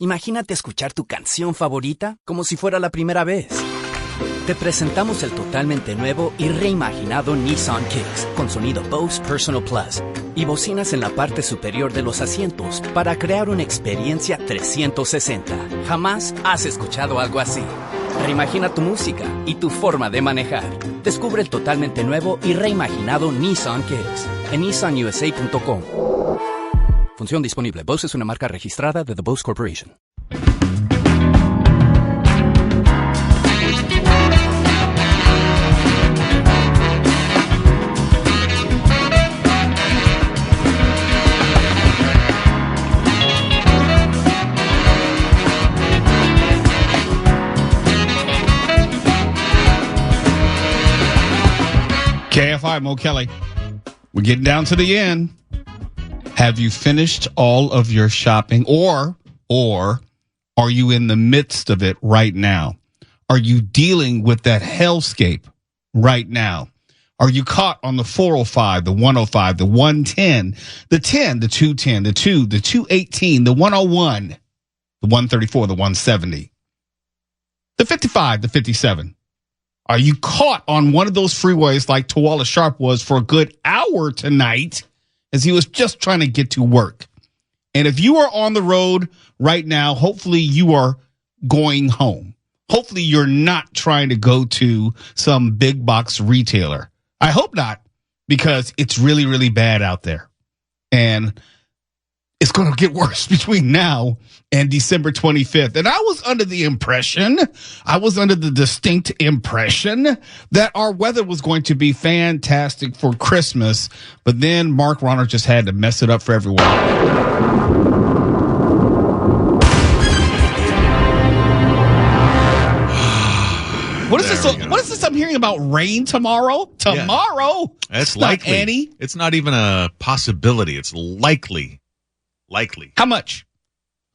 Imagínate escuchar tu canción favorita como si fuera la primera vez. Te presentamos el totalmente nuevo y reimaginado Nissan Kicks con sonido Bose Personal Plus y bocinas en la parte superior de los asientos para crear una experiencia 360. Jamás has escuchado algo así. Reimagina tu música y tu forma de manejar. Descubre el totalmente nuevo y reimaginado Nissan Kicks en nissanusa.com. Función disponible. Bose es una marca registrada de The Bose Corporation. KFI, Mo Kelly. We're getting down to the end. Have you finished all of your shopping or are you in the midst of it right now? Are you dealing with that hellscape right now? Are you caught on the 405, the 105, the 110, the 10, the 210, the 2, the 218, the 101, the 134, the 170, the 55, the 57? Are you caught on one of those freeways like Tawala Sharp was for a good hour tonight as he was just trying to get to work? And if you are on the road right now, hopefully you are going home. Hopefully you're not trying to go to some big box retailer. I hope not, because it's really, really bad out there. And it's going to get worse between now and December 25th. And I was under the distinct impression that our weather was going to be fantastic for Christmas. But then Mark Ronner just had to mess it up for everyone. What is this I'm hearing about rain tomorrow? Tomorrow? Yeah. That's likely. Annie? It's not even a possibility. It's likely. How much?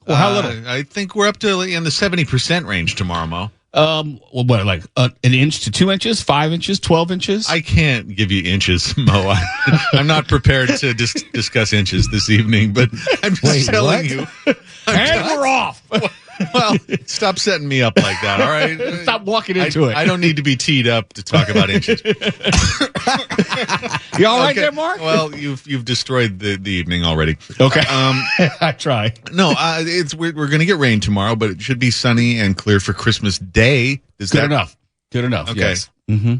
Or how little? I think we're up to in the 70% range tomorrow, Mo. What, like an inch to 2 inches, 5 inches, 12 inches? I can't give you inches, Mo. I'm not prepared to discuss inches this evening, but I'm just telling you. And we're off. Well, stop setting me up like that, all right? Stop walking into it. I don't need to be teed up to talk about inches. You all right there, Mark? Well, you've destroyed the evening already. Okay. I try. No, we're going to get rain tomorrow, but it should be sunny and clear for Christmas Day. Good enough. Okay. Yes. Mm-hmm.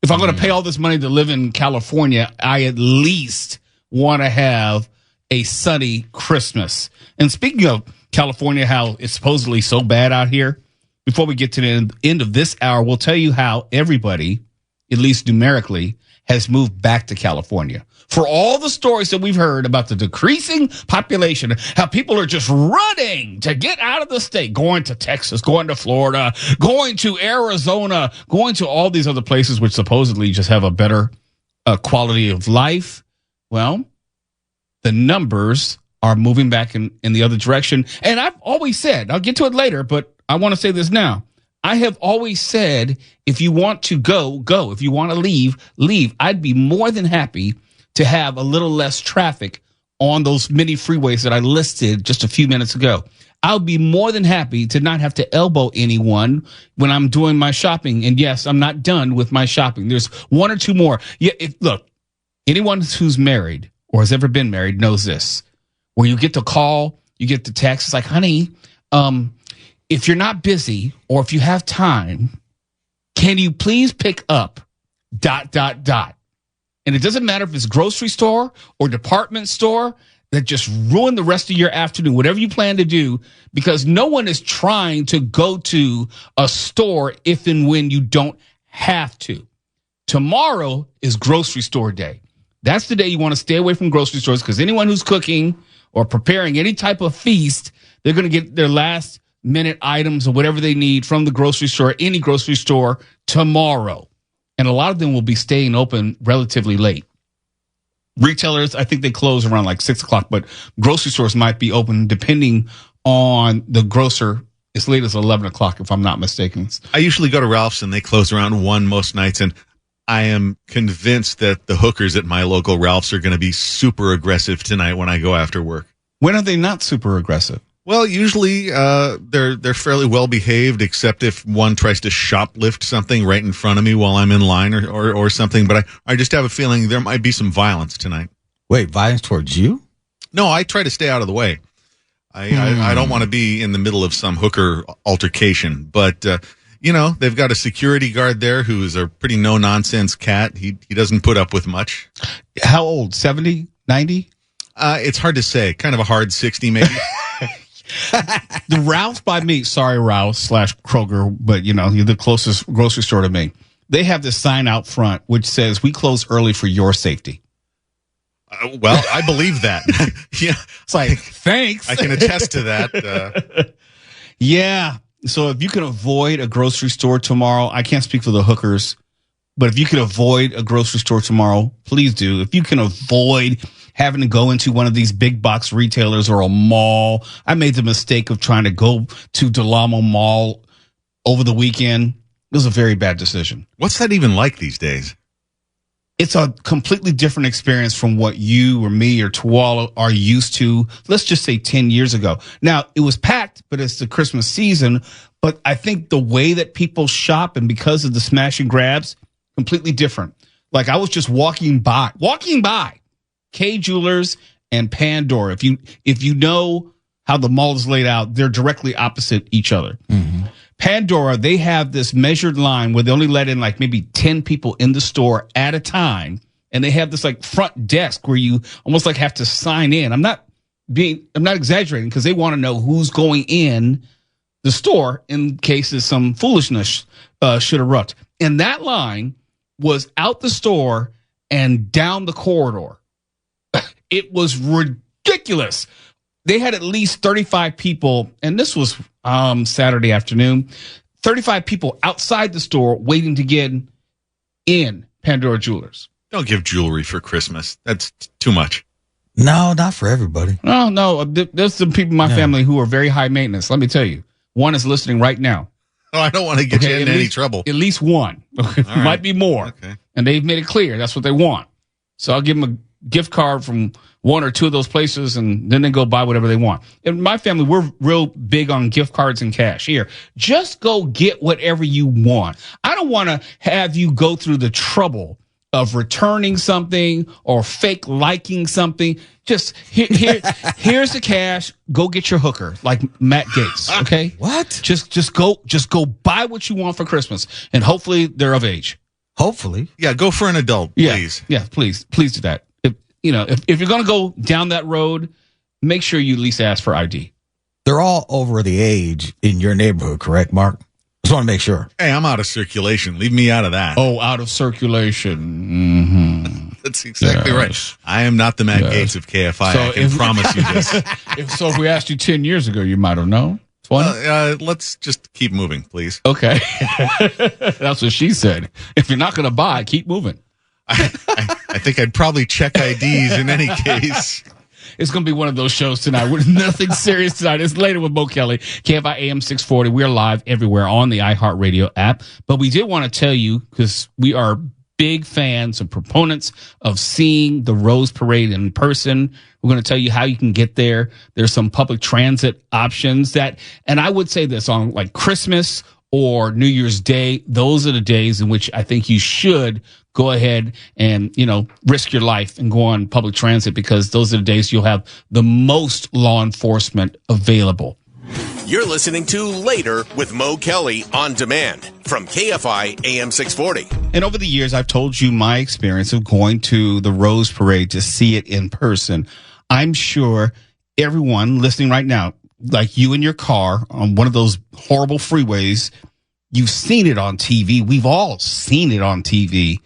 If I'm going to pay all this money to live in California, I at least want to have a sunny Christmas. And speaking of California, how it's supposedly so bad out here, before we get to the end of this hour, we'll tell you how everybody, at least numerically, has moved back to California. For all the stories that we've heard about the decreasing population, how people are just running to get out of the state, going to Texas, going to Florida, going to Arizona, going to all these other places which supposedly just have a better quality of life. Well, the numbers are moving back in the other direction. And I've always said, I'll get to it later, but I want to say this now. I have always said, if you want to go, go. If you want to leave, leave. I'd be more than happy to have a little less traffic on those many freeways that I listed just a few minutes ago. I'll be more than happy to not have to elbow anyone when I'm doing my shopping. And yes, I'm not done with my shopping. There's one or two more. Yeah, look, anyone who's married or has ever been married knows this. Where you get the call, you get the text, it's like, honey, if you're not busy or if you have time, can you please pick up ... And it doesn't matter if it's grocery store or department store, that just ruin the rest of your afternoon, whatever you plan to do, because no one is trying to go to a store if and when you don't have to. Tomorrow is grocery store day. That's the day you want to stay away from grocery stores, because anyone who's cooking or preparing any type of feast, they're going to get their last minute items or whatever they need from the grocery store, any grocery store tomorrow. And a lot of them will be staying open relatively late. Retailers, I think they close around like 6 o'clock, but grocery stores might be open depending on the grocer as late as 11 o'clock, if I'm not mistaken. I usually go to Ralph's and they close around 1 most nights, and I am convinced that the hookers at my local Ralph's are going to be super aggressive tonight when I go after work. When are they not super aggressive? Well, usually they're fairly well behaved, except if one tries to shoplift something right in front of me while I'm in line or something. But I just have a feeling there might be some violence tonight. Wait, violence towards you? No, I try to stay out of the way. I don't want to be in the middle of some hooker altercation. But, they've got a security guard there who is a pretty no-nonsense cat. He doesn't put up with much. How old? 70? 90? It's hard to say. Kind of a hard 60, maybe. The Ralph's by me, sorry, Ralph / Kroger, but you're the closest grocery store to me. They have this sign out front which says, "We close early for your safety." Well, I believe that. Yeah, it's like, thanks. I can attest to that. Yeah. So if you can avoid a grocery store tomorrow, I can't speak for the hookers, but if you can avoid a grocery store tomorrow, please do. If you can avoid having to go into one of these big box retailers or a mall. I made the mistake of trying to go to Del Amo Mall over the weekend. It was a very bad decision. What's that even like these days? It's a completely different experience from what you or me or Tuala are used to, let's just say 10 years ago. Now, it was packed, but it's the Christmas season. But I think the way that people shop and because of the smash and grabs, completely different. Like I was just walking by K Jewelers and Pandora. If you know how the mall is laid out, they're directly opposite each other. Mm-hmm. Pandora, they have this measured line where they only let in like maybe 10 people in the store at a time. And they have this like front desk where you almost like have to sign in. I'm not exaggerating because they want to know who's going in the store in case there's some foolishness should erupt. And that line was out the store and down the corridor. It was ridiculous. They had at least 35 people, and this was Saturday afternoon, 35 people outside the store waiting to get in Pandora Jewelers. Don't give jewelry for Christmas. That's too much. No, not for everybody. No. There's some people in my family who are very high maintenance. Let me tell you. One is listening right now. Oh, I don't want to get you into any trouble. At least one. Right. Might be more. Okay. And they've made it clear that's what they want. So I'll give them a gift card from one or two of those places, and then they go buy whatever they want. In my family, we're real big on gift cards and cash. Here, just go get whatever you want. I don't want to have you go through the trouble of returning something or fake liking something. Just here's the cash. Go get your hooker, like Matt Gaetz. Okay, what? Just go buy what you want for Christmas, and hopefully they're of age. Hopefully, yeah. Go for an adult, please. Yeah, please do that. If you're going to go down that road, make sure you at least ask for ID. They're all over the age in your neighborhood, correct, Mark? Just want to make sure. Hey, I'm out of circulation. Leave me out of that. Oh, out of circulation. Mm-hmm. That's exactly right. I am not the Matt Gaetz of KFI. So I can promise you this. If we asked you 10 years ago, you might have known. Let's just keep moving, please. Okay. That's what she said. If you're not going to buy, keep moving. I think I'd probably check IDs in any case. It's going to be one of those shows tonight with nothing serious tonight. It's later with Mo Kelly, KFI AM 640. We are live everywhere on the iHeartRadio app. But we did want to tell you, because we are big fans and proponents of seeing the Rose Parade in person. We're going to tell you how you can get there. There's some public transit options and I would say this on like Christmas or New Year's Day. Those are the days in which I think you should go ahead and, risk your life and go on public transit, because those are the days you'll have the most law enforcement available. You're listening to Later with Mo Kelly on demand from KFI AM 640. And over the years, I've told you my experience of going to the Rose Parade to see it in person. I'm sure everyone listening right now, like you in your car on one of those horrible freeways, you've seen it on TV. We've all seen it on TV.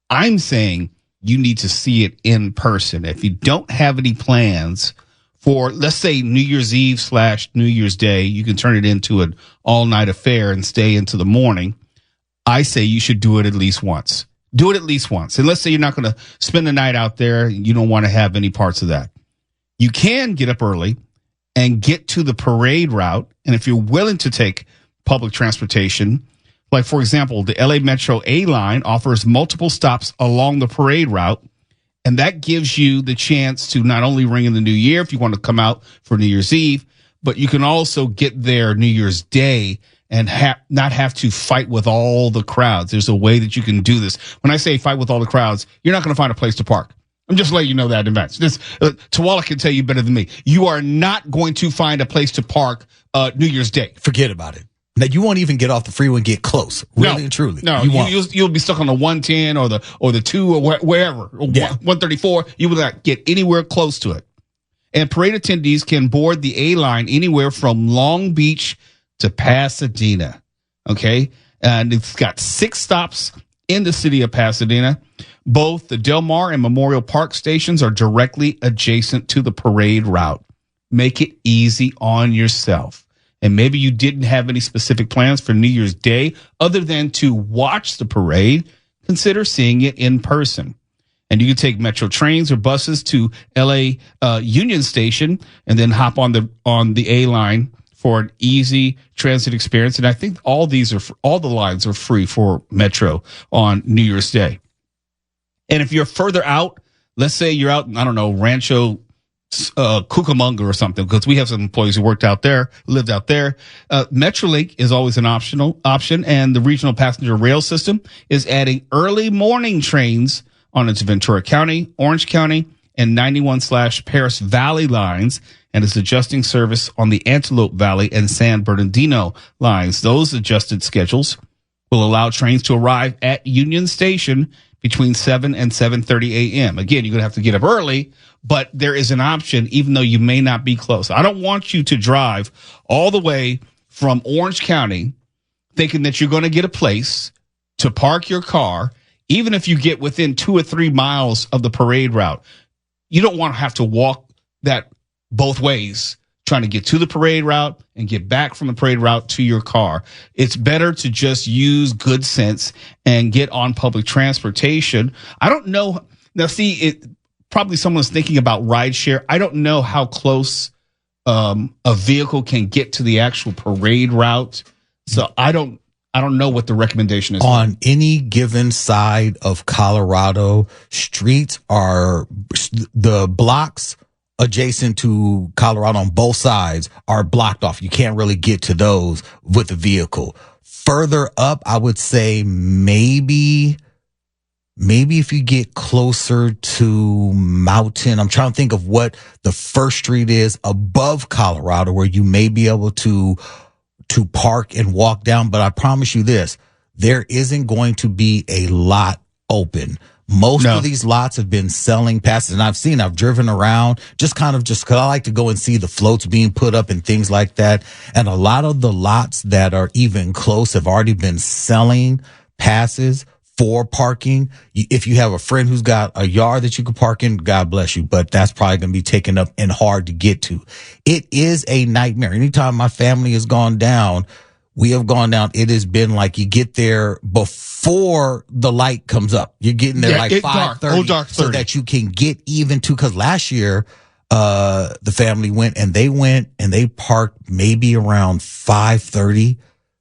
I'm saying you need to see it in person. If you don't have any plans for, let's say, New Year's Eve / New Year's Day, you can turn it into an all-night affair and stay into the morning. I say you should do it at least once. Do it at least once. And let's say you're not going to spend the night out there. You don't want to have any parts of that. You can get up early and get to the parade route. And if you're willing to take public transportation, like, for example, the LA Metro A line offers multiple stops along the parade route. And that gives you the chance to not only ring in the new year if you want to come out for New Year's Eve, but you can also get there New Year's Day and not have to fight with all the crowds. There's a way that you can do this. When I say fight with all the crowds, you're not going to find a place to park. I'm just letting you know that in advance. Tawala can tell you better than me. You are not going to find a place to park New Year's Day. Forget about it. Now, you won't even get off the freeway and get close. Really and truly. No, you'll be stuck on the 110 or the 2 or wherever. Or 134. You will not get anywhere close to it. And parade attendees can board the A line anywhere from Long Beach to Pasadena. Okay? And it's got 6 stops in the city of Pasadena. Both the Del Mar and Memorial Park stations are directly adjacent to the parade route. Make it easy on yourself. And maybe you didn't have any specific plans for New Year's Day other than to watch the parade. Consider seeing it in person. And you can take metro trains or buses to LA Union Station and then hop on the A line for an easy transit experience. And I think all the lines are free for metro on New Year's Day. And if you're further out, let's say you're out, I don't know, Rancho Cucamonga or something, because we have some employees who lived out there. Metrolink is always an option, and the regional passenger rail system is adding early morning trains on its Ventura County, Orange County, and 91/Paris Valley lines, and is adjusting service on the Antelope Valley and San Bernardino lines. Those adjusted schedules will allow trains to arrive at Union Station between 7 and 7:30 a.m. Again, you're going to have to get up early, but there is an option, even though you may not be close. I don't want you to drive all the way from Orange County thinking that you're going to get a place to park your car, even if you get within 2 or 3 miles of the parade route. You don't want to have to walk that both ways, trying to get to the parade route and get back from the parade route to your car. It's better to just use good sense and get on public transportation. I don't know. Now, probably someone's thinking about rideshare. I don't know how close a vehicle can get to the actual parade route. So I don't know what the recommendation is. On any given side of Colorado, streets are the blocks adjacent to Colorado on both sides are blocked off. You can't really get to those with a vehicle. Further up, I would say maybe if you get closer to Mountain, I'm trying to think of what the first street is above Colorado where you may be able to park and walk down. But I promise you this, there isn't going to be a lot open. Most of these lots have been selling passes, and I've driven around just because I like to go and see the floats being put up and things like that. And a lot of the lots that are even close have already been selling passes for parking. If you have a friend who's got a yard that you can park in, God bless you, but that's probably going to be taken up and hard to get to. It is a nightmare. Anytime my family has gone down, we have gone down. It has been like you get there before the light comes up. You're getting there like 5:30 so that you can get even to, because last year, the family went and they parked maybe around 5:30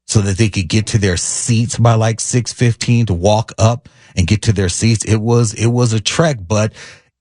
so that they could get to their seats by like 6:15 to walk up and get to their seats. It was a trek, but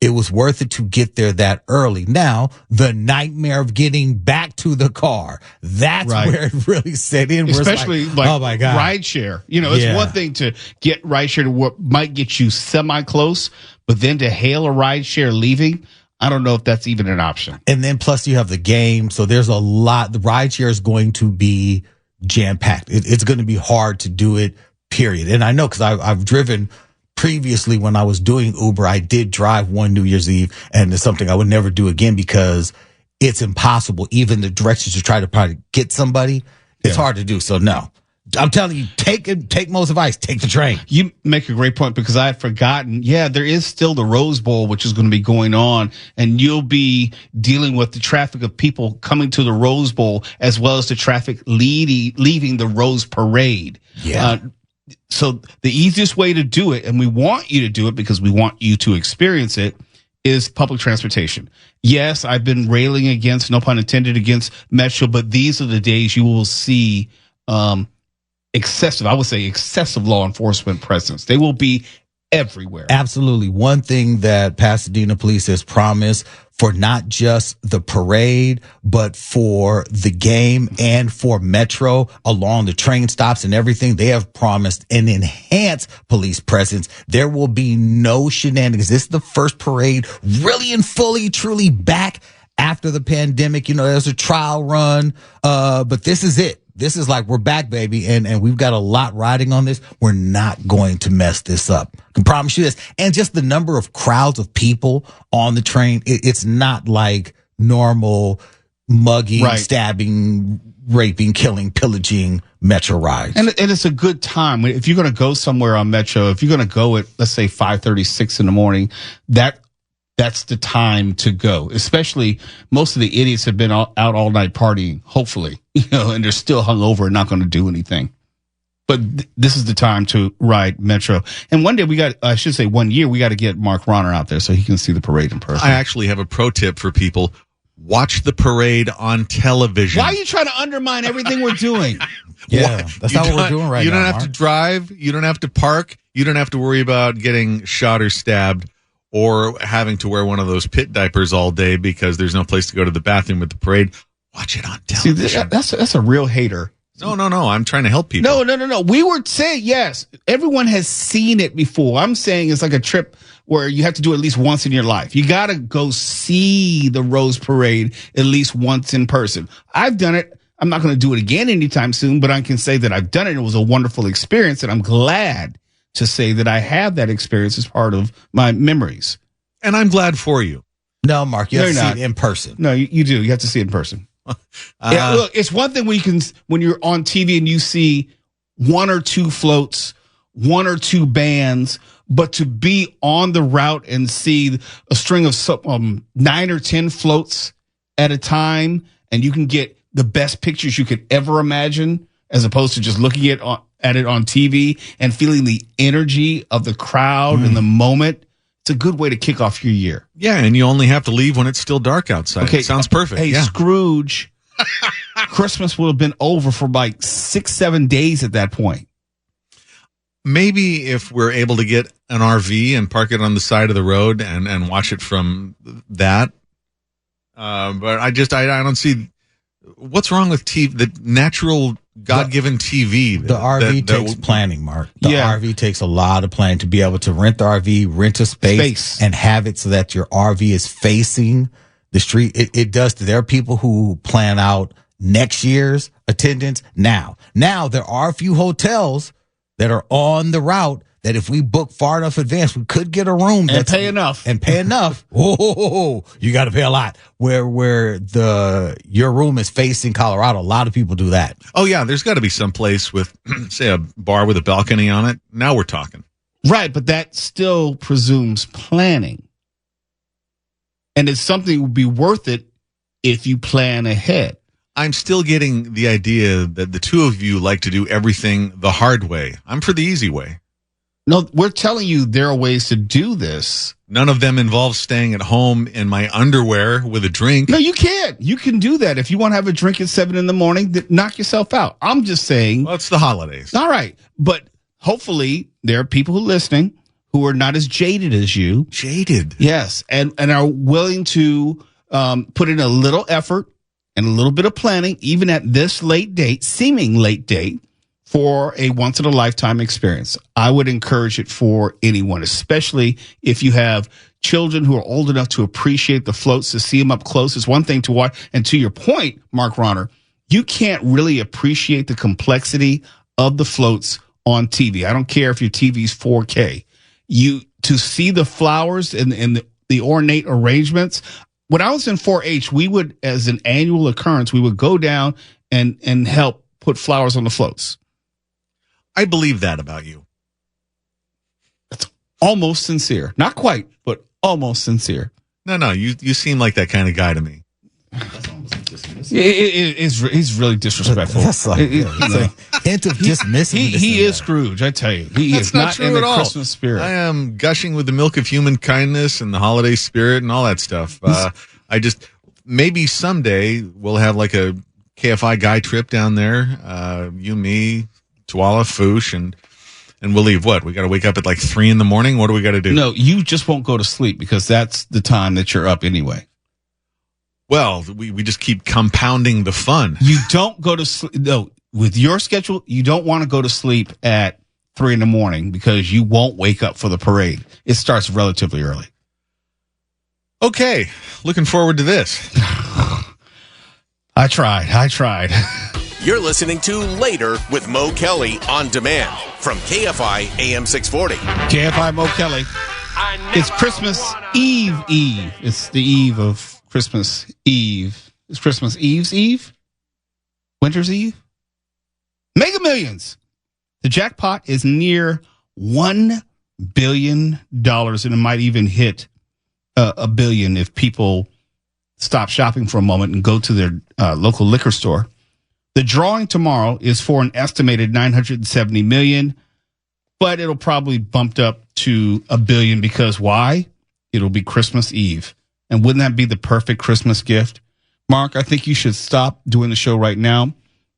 it was worth it to get there that early. Now, the nightmare of getting back to the car, that's where it really set in. Especially like oh my God, rideshare. It's one thing to get rideshare to what might get you semi-close, but then to hail a rideshare leaving, I don't know if that's even an option. And then plus you have the game. So there's a lot. The rideshare is going to be jam-packed. It's going to be hard to do it, period. And I know because I've driven previously when I was doing Uber. I did drive one New Year's Eve, and it's something I would never do again because it's impossible. Even the directions to try to probably get somebody, it's hard to do. So no, I'm telling you, take Mo's advice. Take the train. You make a great point because I had forgotten. Yeah, there is still the Rose Bowl, which is going to be going on, and you'll be dealing with the traffic of people coming to the Rose Bowl as well as the traffic leaving the Rose Parade. Yeah. So the easiest way to do it, and we want you to do it because we want you to experience it, is public transportation. Yes, I've been railing against, no pun intended, against Metro, but these are the days you will see excessive law enforcement presence. They will be everywhere. Absolutely. One thing that Pasadena police has promised for not just the parade, but for the game and for Metro along the train stops and everything. They have promised an enhanced police presence. There will be no shenanigans. This is the first parade really and fully, truly back after the pandemic. You know, there's a trial run, but this is it. This is like, we're back, baby, and we've got a lot riding on this. We're not going to mess this up. I can promise you this. And just the number of crowds of people on the train, it's not like normal mugging, stabbing, raping, killing, pillaging Metro rides. And it's a good time. If you're going to go somewhere on Metro, if you're going to go at, let's say, 5:36 in the morning, that's the time to go. Especially most of the idiots have been out all night partying, hopefully, and they're still hungover and not going to do anything. But this is the time to ride Metro. And one day one year, we got to get Mark Ronner out there so he can see the parade in person. I actually have a pro tip for people. Watch the parade on television. Why are you trying to undermine everything we're doing? That's not what we're doing right now. You don't have to drive. You don't have to park. You don't have to worry about getting shot or stabbed, or having to wear one of those pit diapers all day because there's no place to go to the bathroom at the parade. Watch it on television. See, that's a real hater. No. I'm trying to help people. No. We were saying, yes, everyone has seen it before. I'm saying it's like a trip where you have to do it at least once in your life. You got to go see the Rose Parade at least once in person. I've done it. I'm not going to do it again anytime soon, but I can say that I've done it. It was a wonderful experience, and I'm glad to say that I have that experience as part of my memories. And I'm glad for you. No, Mark, you have to see it in person. No, you do. You have to see it in person. Look, it's one thing when you're on TV and you see one or two floats, one or two bands, but to be on the route and see a string of 9 or 10 floats at a time, and you can get the best pictures you could ever imagine, as opposed to just looking at it on TV and feeling the energy of the crowd and the moment. It's a good way to kick off your year. Yeah, and you only have to leave when it's still dark outside. Okay, sounds perfect. Hey, Scrooge, Christmas will have been over for like 6-7 days at that point. Maybe if we're able to get an RV and park it on the side of the road and watch it from that. But I don't see what's wrong with TV, the natural God-given TV. The RV takes planning, Mark. The RV takes a lot of planning to be able to rent the RV, rent a space, and have it so that your RV is facing the street. It does. There are people who plan out next year's attendance now. Now, there are a few hotels that are on the route that if we book far enough advance, we could get a room and pay enough. Oh, you got to pay a lot. Where your room is facing Colorado, a lot of people do that. Oh yeah, there's got to be some place with, say, a bar with a balcony on it. Now we're talking. Right, but that still presumes planning, and it's something that would be worth it if you plan ahead. I'm still getting the idea that the two of you like to do everything the hard way. I'm for the easy way. No, we're telling you there are ways to do this. None of them involve staying at home in my underwear with a drink. No, you can't. You can do that. If you want to have a drink at 7 a.m, knock yourself out. I'm just saying. Well, it's the holidays. All right. But hopefully there are people who are listening who are not as jaded as you. Jaded? Yes. And are willing to put in a little effort and a little bit of planning, even at this seeming late date, for a once-in-a-lifetime experience. I would encourage it for anyone, especially if you have children who are old enough to appreciate the floats, to see them up close. It's one thing to watch. And to your point, Mark Ronner, you can't really appreciate the complexity of the floats on TV. I don't care if your TV's 4K. To see the flowers and the ornate arrangements. When I was in 4-H, we would, as an annual occurrence, we would go down and help put flowers on the floats. I believe that about you. That's almost sincere. Not quite, but almost sincere. No, you seem like that kind of guy to me. He's really disrespectful. That's like, a hint of dismissing. He is Scrooge, I tell you. He is not in the Christmas spirit. I am gushing with the milk of human kindness and the holiday spirit and all that stuff. Maybe someday we'll have like a KFI guy trip down there. You, me, Tuala, Foosh, and we'll leave. What? We got to wake up at like 3 a.m. What do we got to do? No, you just won't go to sleep because that's the time that you're up anyway. Well, we just keep compounding the fun. You don't go to sleep. No, with your schedule, you don't want to go to sleep at 3 a.m. because you won't wake up for the parade. It starts relatively early. Okay, looking forward to this. I tried. You're listening to Later with Mo Kelly on demand from KFI AM 640. KFI Mo Kelly. It's Christmas Eve. It's the eve of Christmas Eve. It's Christmas Eve's Eve? Winter's Eve? Mega Millions. The jackpot is near $1 billion, and it might even hit $1 billion if people stop shopping for a moment and go to their local liquor store. The drawing tomorrow is for an estimated $970 million, but it'll probably bumped up to $1 billion because why? It'll be Christmas Eve. And wouldn't that be the perfect Christmas gift? Mark, I think you should stop doing the show right now.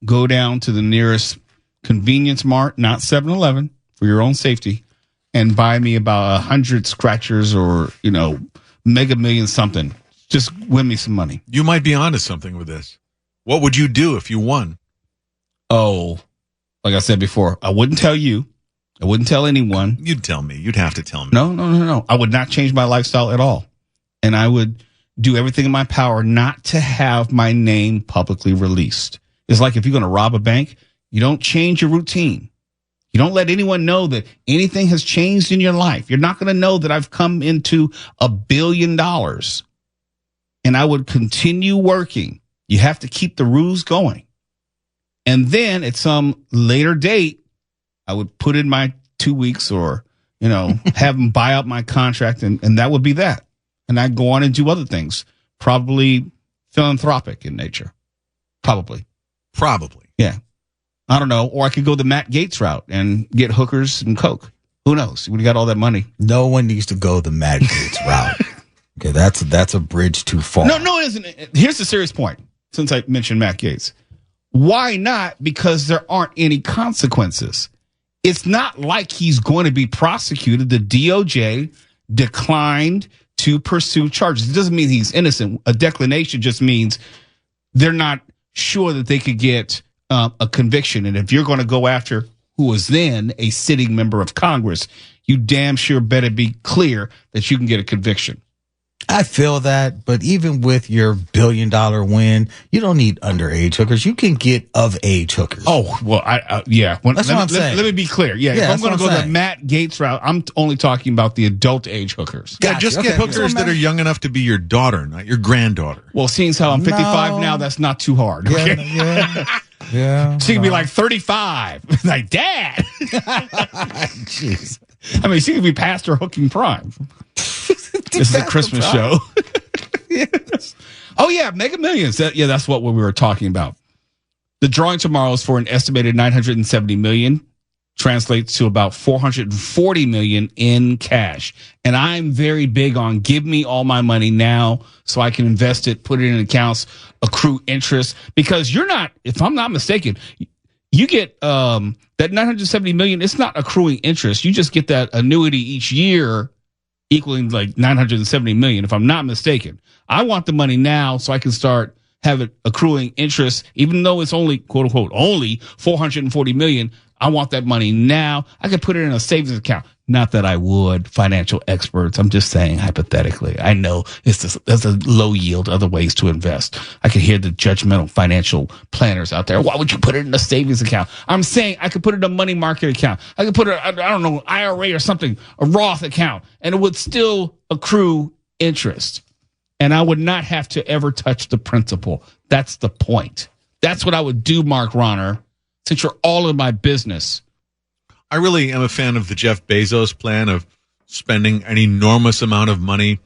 Go down to the nearest convenience mart, not 7-Eleven, for your own safety, and buy me about 100 scratchers or, Mega Million something. Just win me some money. You might be onto something with this. What would you do if you won? Oh, like I said before, I wouldn't tell you. I wouldn't tell anyone. You'd tell me. You'd have to tell me. No. I would not change my lifestyle at all. And I would do everything in my power not to have my name publicly released. It's like if you're going to rob a bank, you don't change your routine. You don't let anyone know that anything has changed in your life. You're not going to know that I've come into $1 billion. And I would continue working. You have to keep the ruse going. And then at some later date, I would put in my 2 weeks or, have them buy out my contract. And that would be that. And I'd go on and do other things, probably philanthropic in nature. Probably. Yeah. I don't know. Or I could go the Matt Gaetz route and get hookers and coke. Who knows? We got all that money. No one needs to go the Matt Gaetz route. Okay, that's a bridge too far. No, it isn't. Here's the serious point. Since I mentioned Matt Gaetz, why not? Because there aren't any consequences. It's not like he's going to be prosecuted. The DOJ declined to pursue charges. It doesn't mean he's innocent. A declination just means they're not sure that they could get a conviction. And if you're going to go after who was then a sitting member of Congress, you damn sure better be clear that you can get a conviction. I feel that, but even with your $1 billion win, you don't need underage hookers. You can get of age hookers. Oh, well, yeah. That's what I'm saying. Let me be clear. Yeah, if I'm going to go the Matt Gaetz route, I'm only talking about the adult age hookers. Yeah, just get hookers that are young enough to be your daughter, not your granddaughter. Well, seeing as how I'm 55 now, that's not too hard. Okay? Yeah. She can be like 35. Like, Dad. Jeez. I mean, she could be past her hooking prime. This is a Christmas show. Yes. Oh, yeah, Mega Millions. That's what we were talking about. The drawing tomorrow is for an estimated $970 million. Translates to about $440 million in cash. And I'm very big on give me all my money now so I can invest it, put it in accounts, accrue interest. Because you're not, if I'm not mistaken, you get that $970 million. It's not accruing interest. You just get that annuity each year equaling like $970 million, if I'm not mistaken. I want the money now so I can start have it accruing interest, even though it's only, quote unquote, only $440 million. I want that money now. I could put it in a savings account. Not that I would, financial experts. I'm just saying hypothetically. I know there's a low yield, other ways to invest. I can hear the judgmental financial planners out there. Why would you put it in a savings account? I'm saying I could put it in a money market account. I could put it, I don't know, IRA or something, a Roth account, and it would still accrue interest. And I would not have to ever touch the principal. That's the point. That's what I would do, Mark Ronner, since you're all in my business. I really am a fan of the Jeff Bezos plan of spending an enormous amount of money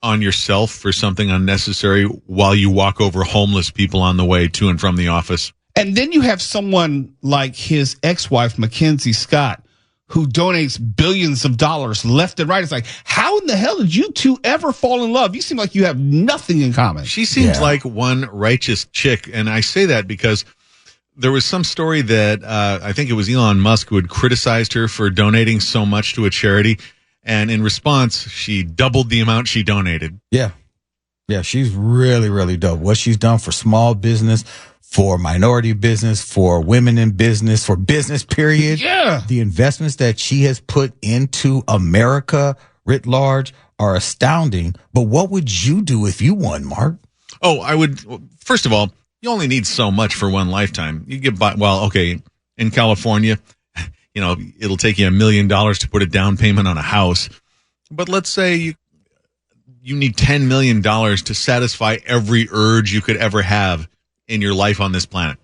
on yourself for something unnecessary while you walk over homeless people on the way to and from the office. And then you have someone like his ex-wife, Mackenzie Scott, who donates billions of dollars left and right. It's like, how in the hell did you two ever fall in love? You seem like you have nothing in common. She seems like one righteous chick. And I say that because there was some story that I think it was Elon Musk who had criticized her for donating so much to a charity. And in response, she doubled the amount she donated. Yeah. Yeah, she's really, really dope. What she's done for small business, for minority business, for women in business, for business, period. Yeah. The investments that she has put into America writ large are astounding. But what would you do if you won, Mark? Oh, I would. First of all, you only need so much for one lifetime. You get by. Well, okay, in California, it'll take you $1 million to put a down payment on a house. But let's say you need $10 million to satisfy every urge you could ever have in your life on this planet.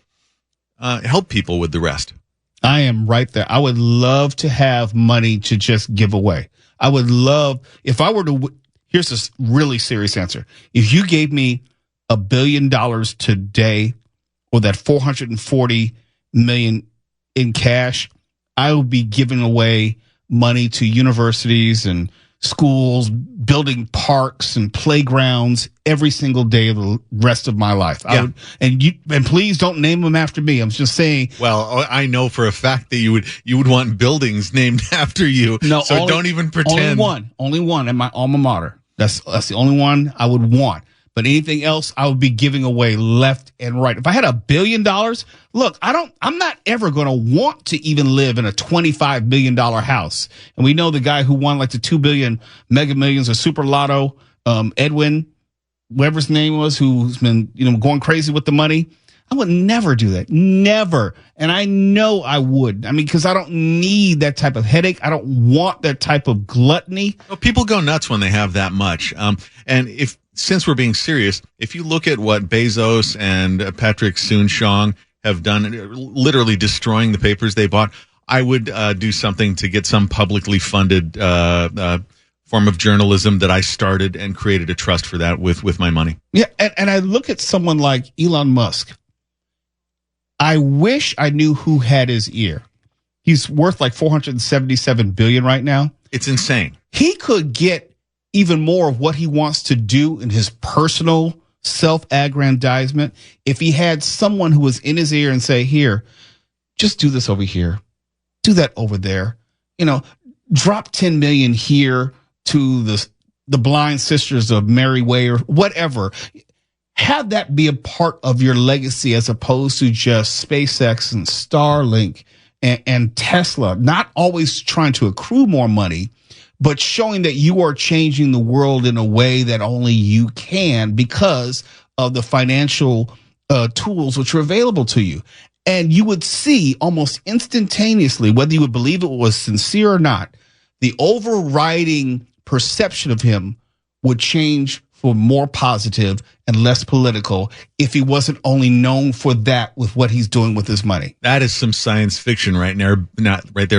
Help people with the rest. I am right there. I would love to have money to just give away. I would love, if I were to, here's a really serious answer. If you gave me $1 billion today, or that 440 million in cash, I would be giving away money to universities and schools, building parks and playgrounds every single day of the rest of my life. Yeah. And please don't name them after me. I'm just saying. Well, I know for a fact that you would want buildings named after you. No, so don't even pretend. Only one, and my alma mater. That's the only one I would want. But anything else, I would be giving away left and right. If I had $1 billion, look, I'm not ever going to want to even live in a $25 million house. And we know the guy who won like the 2 billion Mega Millions or Super Lotto, Edwin, whatever his name was, who's been, going crazy with the money. I would never do that. Never. And I know I would. I mean, because I don't need that type of headache. I don't want that type of gluttony. Well, people go nuts when they have that much. And since we're being serious, if you look at what Bezos and Patrick Soon-Shiong have done, literally destroying the papers they bought, I would do something to get some publicly funded form of journalism that I started and created a trust for that with my money. Yeah, and I look at someone like Elon Musk. I wish I knew who had his ear. He's worth like $477 billion right now. It's insane. He could get even more of what he wants to do in his personal self-aggrandizement if he had someone who was in his ear and say, here, just do this over here. Do that over there. Drop 10 million here to the blind sisters of Mary Way or whatever. Have that be a part of your legacy as opposed to just SpaceX and Starlink and Tesla, not always trying to accrue more money, but showing that you are changing the world in a way that only you can because of the financial tools which are available to you. And you would see almost instantaneously, whether you would believe it was sincere or not, the overriding perception of him would change for more positive and less political if he wasn't only known for that with what he's doing with his money. That is some science fiction right there,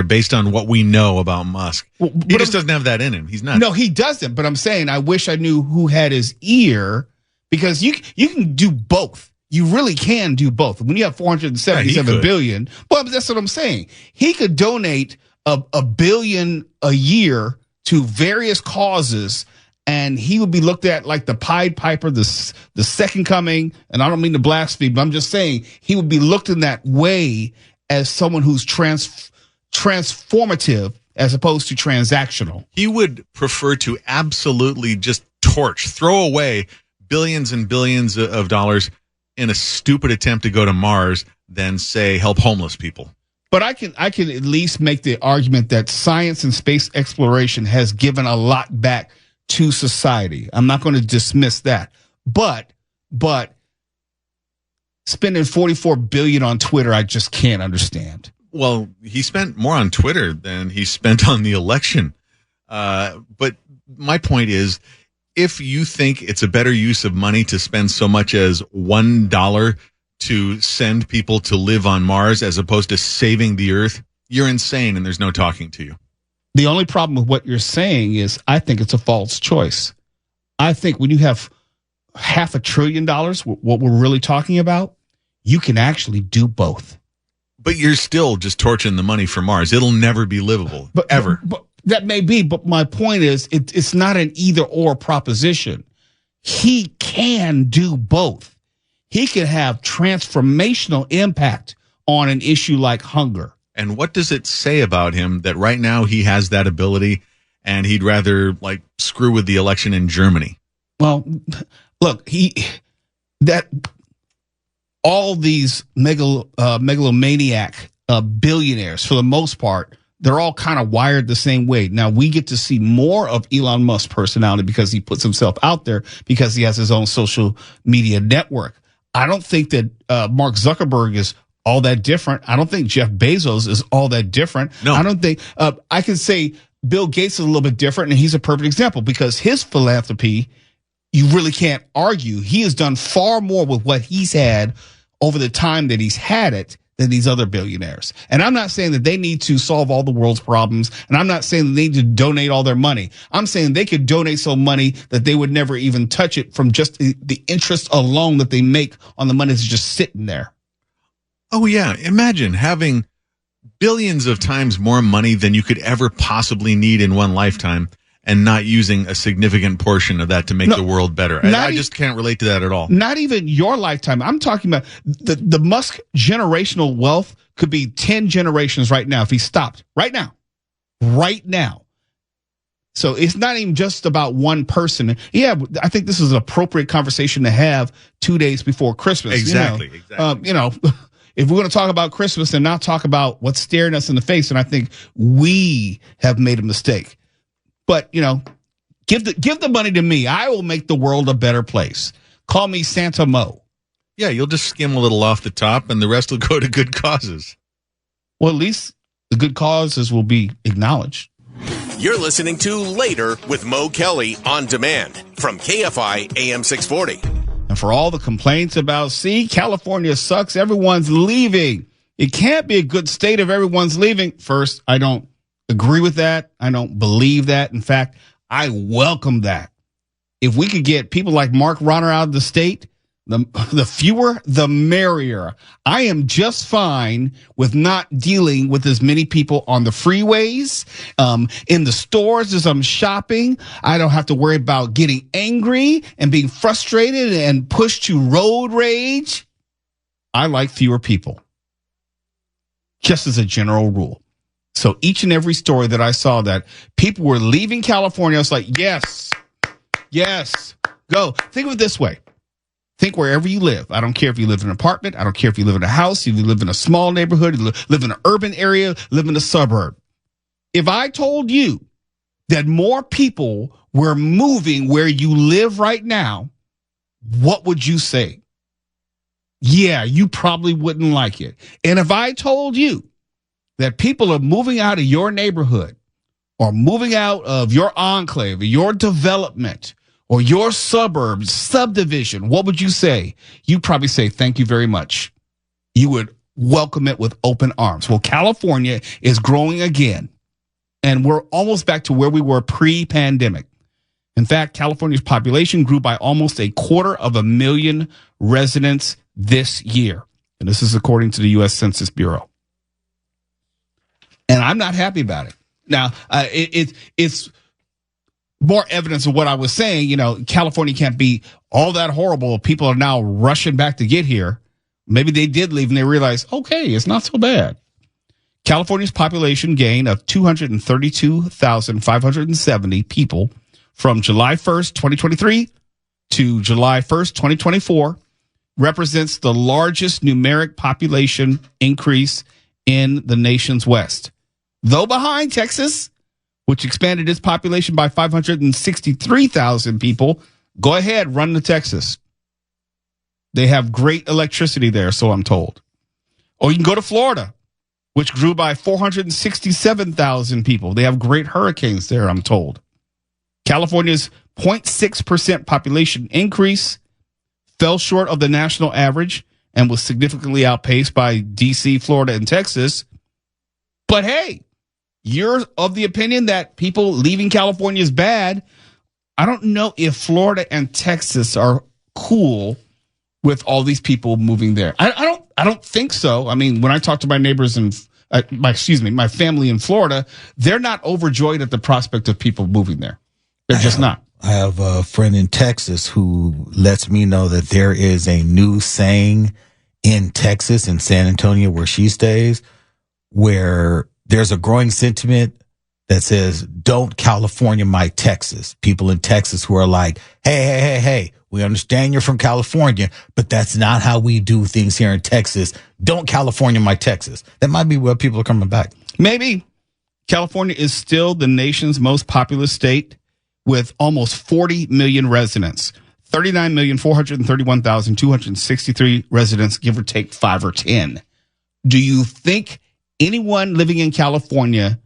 based on what we know about Musk. Well, he just doesn't have that in him. He's not. No, he doesn't. But I'm saying I wish I knew who had his ear, because you can do both. You really can do both. When you have 477 billion, well, that's what I'm saying. He could donate a billion a year to various causes, and he would be looked at like the Pied Piper, the second coming. And I don't mean to blaspheme, but I'm just saying he would be looked in that way as someone who's transformative as opposed to transactional. He would prefer to absolutely just throw away billions and billions of dollars in a stupid attempt to go to Mars than, say, help homeless people. But I can at least make the argument that science and space exploration has given a lot back to society. I'm not going to dismiss that. But spending $44 billion on Twitter, I just can't understand. Well, he spent more on Twitter than he spent on the election. But my point is, if you think it's a better use of money to spend so much as $1 to send people to live on Mars as opposed to saving the Earth, you're insane and there's no talking to you. The only problem with what you're saying is I think it's a false choice. I think when you have $500 billion, what we're really talking about, you can actually do both. But you're still just torching the money for Mars. It'll never be livable, ever. But that may be, but my point is it's not an either-or proposition. He can do both. He can have transformational impact on an issue like hunger. And what does it say about him that right now he has that ability and he'd rather screw with the election in Germany? Well, Look, all these megalomaniac billionaires, for the most part, they're all kind of wired the same way. Now, we get to see more of Elon Musk's personality because he puts himself out there, because he has his own social media network. I don't think that Mark Zuckerberg is all that different. I don't think Jeff Bezos is all that different. No. I don't think I can say Bill Gates is a little bit different, and he's a perfect example because his philanthropy, you really can't argue. He has done far more with what he's had over the time that he's had it than these other billionaires. And I'm not saying that they need to solve all the world's problems, and I'm not saying they need to donate all their money. I'm saying they could donate some money that they would never even touch it from just the interest alone that they make on the money that's just sitting there. Oh, yeah. Imagine having billions of times more money than you could ever possibly need in one lifetime and not using a significant portion of that to make the world better. I just can't relate to that at all. Not even your lifetime. I'm talking about the Musk generational wealth could be 10 generations right now if he stopped right now. Right now. So it's not even just about one person. Yeah, I think this is an appropriate conversation to have 2 days before Christmas. Exactly. If we're going to talk about Christmas and not talk about what's staring us in the face, and I think we have made a mistake. But, give the money to me. I will make the world a better place. Call me Santa Mo. Yeah, you'll just skim a little off the top, and the rest will go to good causes. Well, at least the good causes will be acknowledged. You're listening to Later with Mo Kelly on demand from KFI AM 640. And for all the complaints about, California sucks, everyone's leaving. It can't be a good state if everyone's leaving. First, I don't agree with that. I don't believe that. In fact, I welcome that. If we could get people like Mark Ronner out of the state, the fewer, the merrier. I am just fine with not dealing with as many people on the freeways, in the stores as I'm shopping. I don't have to worry about getting angry and being frustrated and pushed to road rage. I like fewer people, just as a general rule. So each and every story that I saw that people were leaving California, I was like, yes, go. Think of it this way. Think wherever you live. I don't care if you live in an apartment. I don't care if you live in a house, if you live in a small neighborhood, you live in an urban area, live in a suburb. If I told you that more people were moving where you live right now, what would you say? Yeah, you probably wouldn't like it. And if I told you that people are moving out of your neighborhood or moving out of your enclave, or your development, or your suburb, subdivision, what would you say? You'd probably say, thank you very much. You would welcome it with open arms. Well, California is growing again, and we're almost back to where we were pre-pandemic. In fact, California's population grew by almost 250,000 residents this year. And this is according to the U.S. Census Bureau. And I'm not happy about it. Now, it's more evidence of what I was saying. California can't be all that horrible. People are now rushing back to get here. Maybe they did leave and they realized, okay, it's not so bad. California's population gain of 232,570 people from July 1st, 2023 to July 1st, 2024 represents the largest numeric population increase in the nation's West. Though behind Texas, which expanded its population by 563,000 people. Go ahead, run to Texas. They have great electricity there, so I'm told. Or you can go to Florida, which grew by 467,000 people. They have great hurricanes there, I'm told. California's 0.6% population increase fell short of the national average and was significantly outpaced by D.C., Florida, and Texas. But hey, you're of the opinion that people leaving California is bad. I don't know if Florida and Texas are cool with all these people moving there. I don't think so. I mean, when I talk to my neighbors and my family in Florida, they're not overjoyed at the prospect of people moving there. They're just not. I have a friend in Texas who lets me know that there is a new saying in Texas, in San Antonio, where she stays, where there's a growing sentiment that says, don't California my Texas. People in Texas who are like, hey, We understand you're from California, but that's not how we do things here in Texas. Don't California my Texas. That might be where people are coming back. Maybe. California is still the nation's most populous state with almost 40 million residents. 39,431,263 residents, give or take 5 or 10. Do you think anyone living in California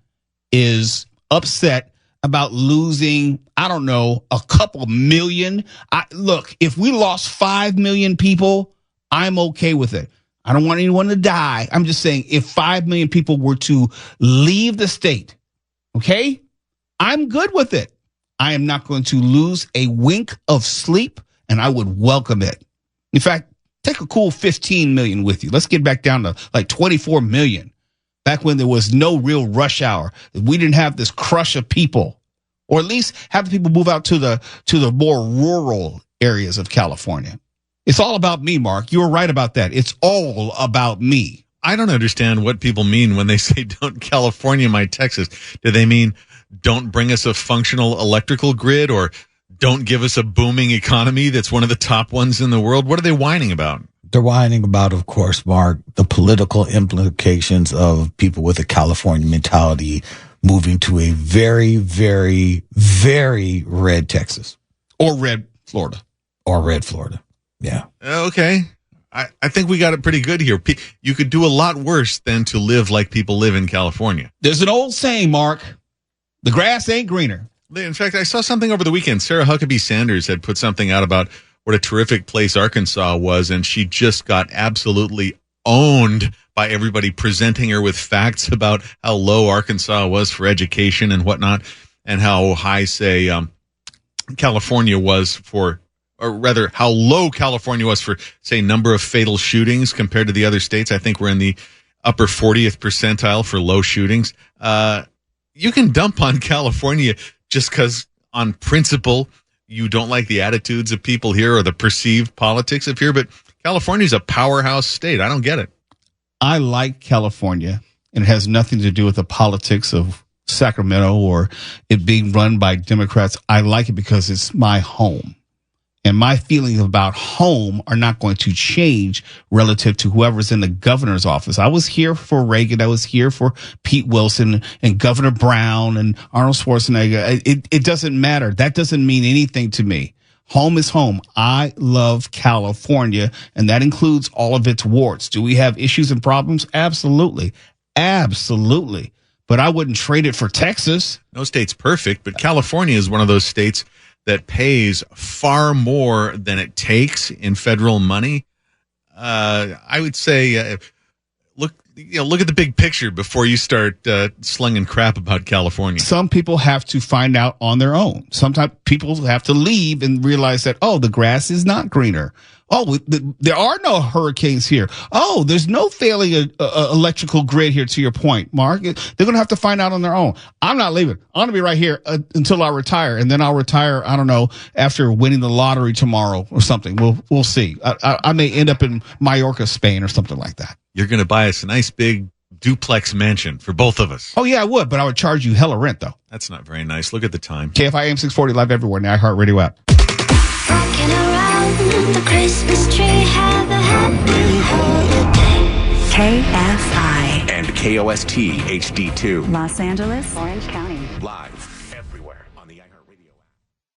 is upset about losing, I don't know, a couple million? Look, if we lost 5 million people, I'm okay with it. I don't want anyone to die. I'm just saying if 5 million people were to leave the state, okay, I'm good with it. I am not going to lose a wink of sleep, and I would welcome it. In fact, take a cool 15 million with you. Let's get back down to like 24 million. Back when there was no real rush hour. We didn't have this crush of people. Or at least have the people move out to the more rural areas of California. It's all about me, Mark. You were right about that. It's all about me. I don't understand what people mean when they say don't California my Texas. Do they mean don't bring us a functional electrical grid or don't give us a booming economy that's one of the top ones in the world? What are they whining about? They're whining about, of course, Mark, the political implications of people with a California mentality moving to a very, very, very red Texas. Or red Florida. Or red Florida. Yeah. Okay. I think we got it pretty good here. You could do a lot worse than to live like people live in California. There's an old saying, Mark, the grass ain't greener. In fact, I saw something over the weekend. Sarah Huckabee Sanders had put something out about what a terrific place Arkansas was, and she just got absolutely owned by everybody presenting her with facts about how low Arkansas was for education and whatnot, and how high, say, California was for, or rather, how low California was for, say, number of fatal shootings compared to the other states. I think we're in the upper 40th percentile for low shootings. You can dump on California just because, on principle, you don't like the attitudes of people here or the perceived politics of here, but California's a powerhouse state. I don't get it. I like California, and it has nothing to do with the politics of Sacramento or it being run by Democrats. I like it because it's my home. And my feelings about home are not going to change relative to whoever's in the governor's office. I was here for Reagan. I was here for Pete Wilson and Governor Brown and Arnold Schwarzenegger. It doesn't matter. That doesn't mean anything to me. Home is home. I love California, and that includes all of its warts. Do we have issues and problems? Absolutely. Absolutely. But I wouldn't trade it for Texas. No state's perfect, but California is one of those states that pays far more than it takes in federal money. I would say, look at the big picture before you start slinging crap about California. Some people have to find out on their own. Sometimes people have to leave and realize that, oh, the grass is not greener. Oh, there are no hurricanes here. Oh, there's no failing electrical grid here, to your point, Mark. They're going to have to find out on their own. I'm not leaving. I'm going to be right here until I retire, and then I'll retire, I don't know, after winning the lottery tomorrow or something. We'll see. I may end up in Mallorca, Spain, or something like that. You're going to buy us a nice big duplex mansion for both of us. Oh, yeah, I would, but I would charge you hella rent, though. That's not very nice. Look at the time. KFI AM 640, live everywhere, and the iHeartRadio app. Rocking around the Christmas tree, have a happy holiday. KFI And KOST HD2. Los Angeles, Orange County. Live